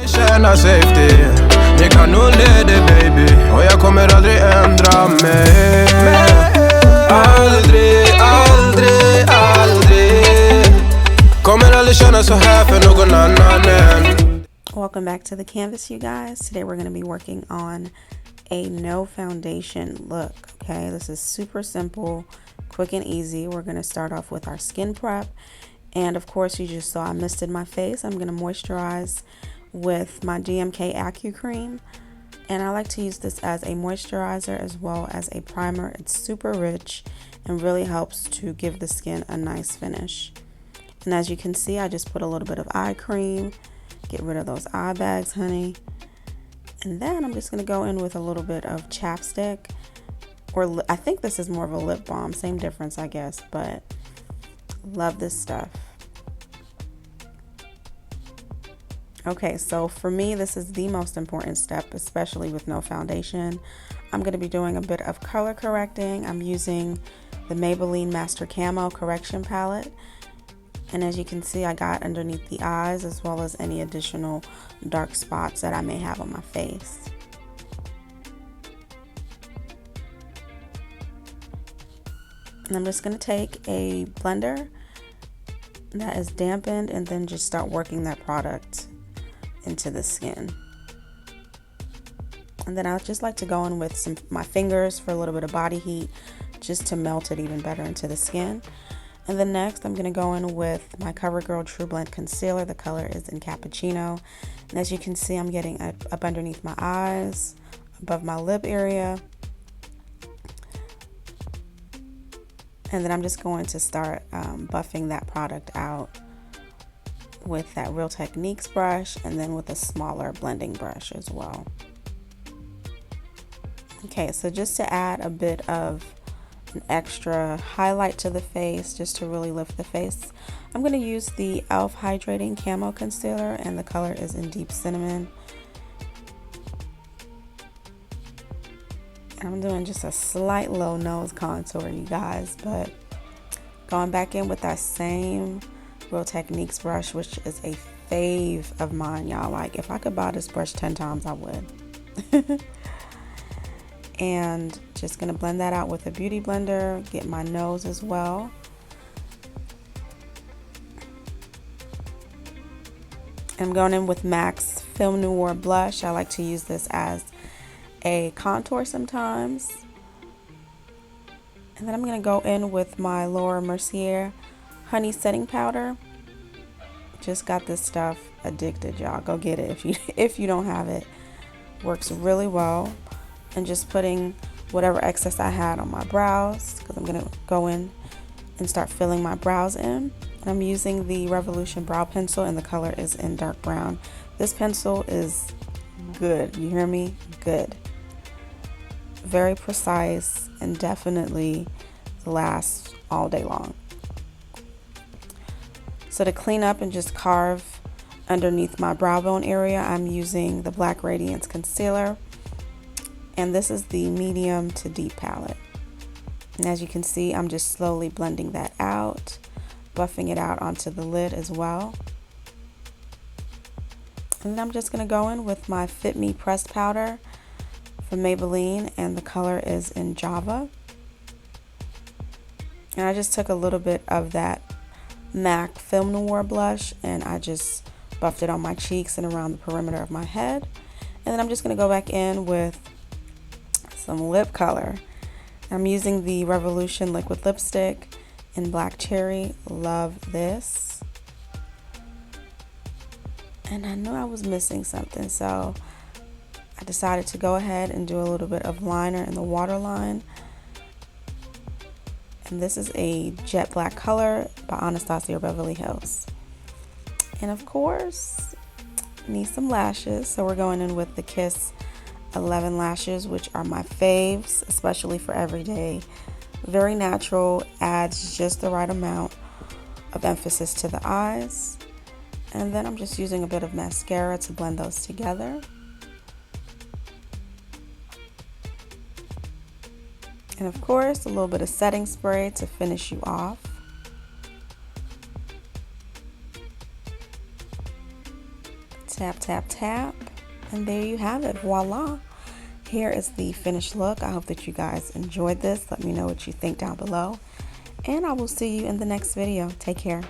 Känna safety. Ni kan nog leda baby. Och jag kommer aldrig ändra mig. Aldrig, aldrig, aldrig. Kommer aldrig känna så här för någon annan. Welcome back to the canvas, you guys. Today we're going to be working on a no foundation look. Okay, this is super simple, quick and easy. We're going to start off with our skin prep. And of course, you just saw I misted my face. I'm going to moisturize with my GMK Acu Cream. And I like to use this as a moisturizer as well as a primer. It's super rich and really helps to give the skin a nice finish. And as you can see, I just put a little bit of eye cream. Get rid of those eye bags, honey. And then I'm just going to go in with a little bit of chapstick. Or I think this is more of a lip balm. Same difference, I guess. But love this stuff. Okay, so for me, this is the most important step, especially with no foundation. I'm going to be doing a bit of color correcting. I'm using the Maybelline MASTERCAMO correction palette. And as you can see, I got underneath the eyes as well as any additional dark spots that I may have on my face. And I'm just going to take a blender that is dampened and then just start working that product into the skin. And then I just like to go in with my fingers for a little bit of body heat just to melt it even better into the skin. And then next I'm going to go in with my COVERGIRL True Blend Concealer. The color is in Cappuccino. And as you can see, I'm getting up underneath my eyes, above my lip area. And then I'm just going to start buffing that product out with that Real Techniques brush and then with a smaller blending brush as well. Okay, so just to add a bit of an extra highlight to the face, just to really lift the face, I'm going to use the e.l.f. Hydrating Camo Concealer, and the color is in Deep Cinnamon. I'm doing just a slight low nose contour, you guys, but going back in with that same Real Techniques brush, which is a fave of mine, y'all. Like, if I could buy this brush 10 times, I would. And just gonna blend that out with a beauty blender, get my nose as well. I'm going in with MAC's Film Noir blush. I like to use this as a contour sometimes. And then I'm gonna go in with my MERCIER honey setting powder. Just got this stuff addicted, y'all. Go get it if you don't have it. Works really well. And just putting whatever excess I had on my brows, because I'm gonna go in and start filling my brows in. And I'm using the Revolution brow pencil, and the color is in dark brown. This pencil is good, you hear me? Good. Very precise and definitely lasts all day long. So to clean up and just carve underneath my brow bone area, I'm using the Black Radiance Concealer. And this is the medium to deep palette. And as you can see, I'm just slowly blending that out, buffing it out onto the lid as well. And then I'm just gonna go in with my Fit Me pressed powder from Maybelline, and the color is in Java. And I just took a little bit of that MAC Film Noir blush and I just buffed it on my cheeks and around the perimeter of my head. And then I'm just gonna go back in with some lip color. I'm using the Revolution liquid lipstick in Black Cherry. Love this. And I knew I was missing something, so I decided to go ahead and do a little bit of liner in the waterline. And this is a jet black color by Anastasia Beverly Hills. And of course, need some lashes, so we're going in with the Kiss 11 lashes, which are my faves, especially for everyday. Very natural, adds just the right amount of emphasis to the eyes. And then I'm just using a bit of mascara to blend those together. And of course, a little bit of setting spray to finish you off. Tap, tap, tap, and there you have it. Voila. Here is the finished look. I hope that you guys enjoyed this. Let me know what you think down below, and I will see you in the next video. Take care.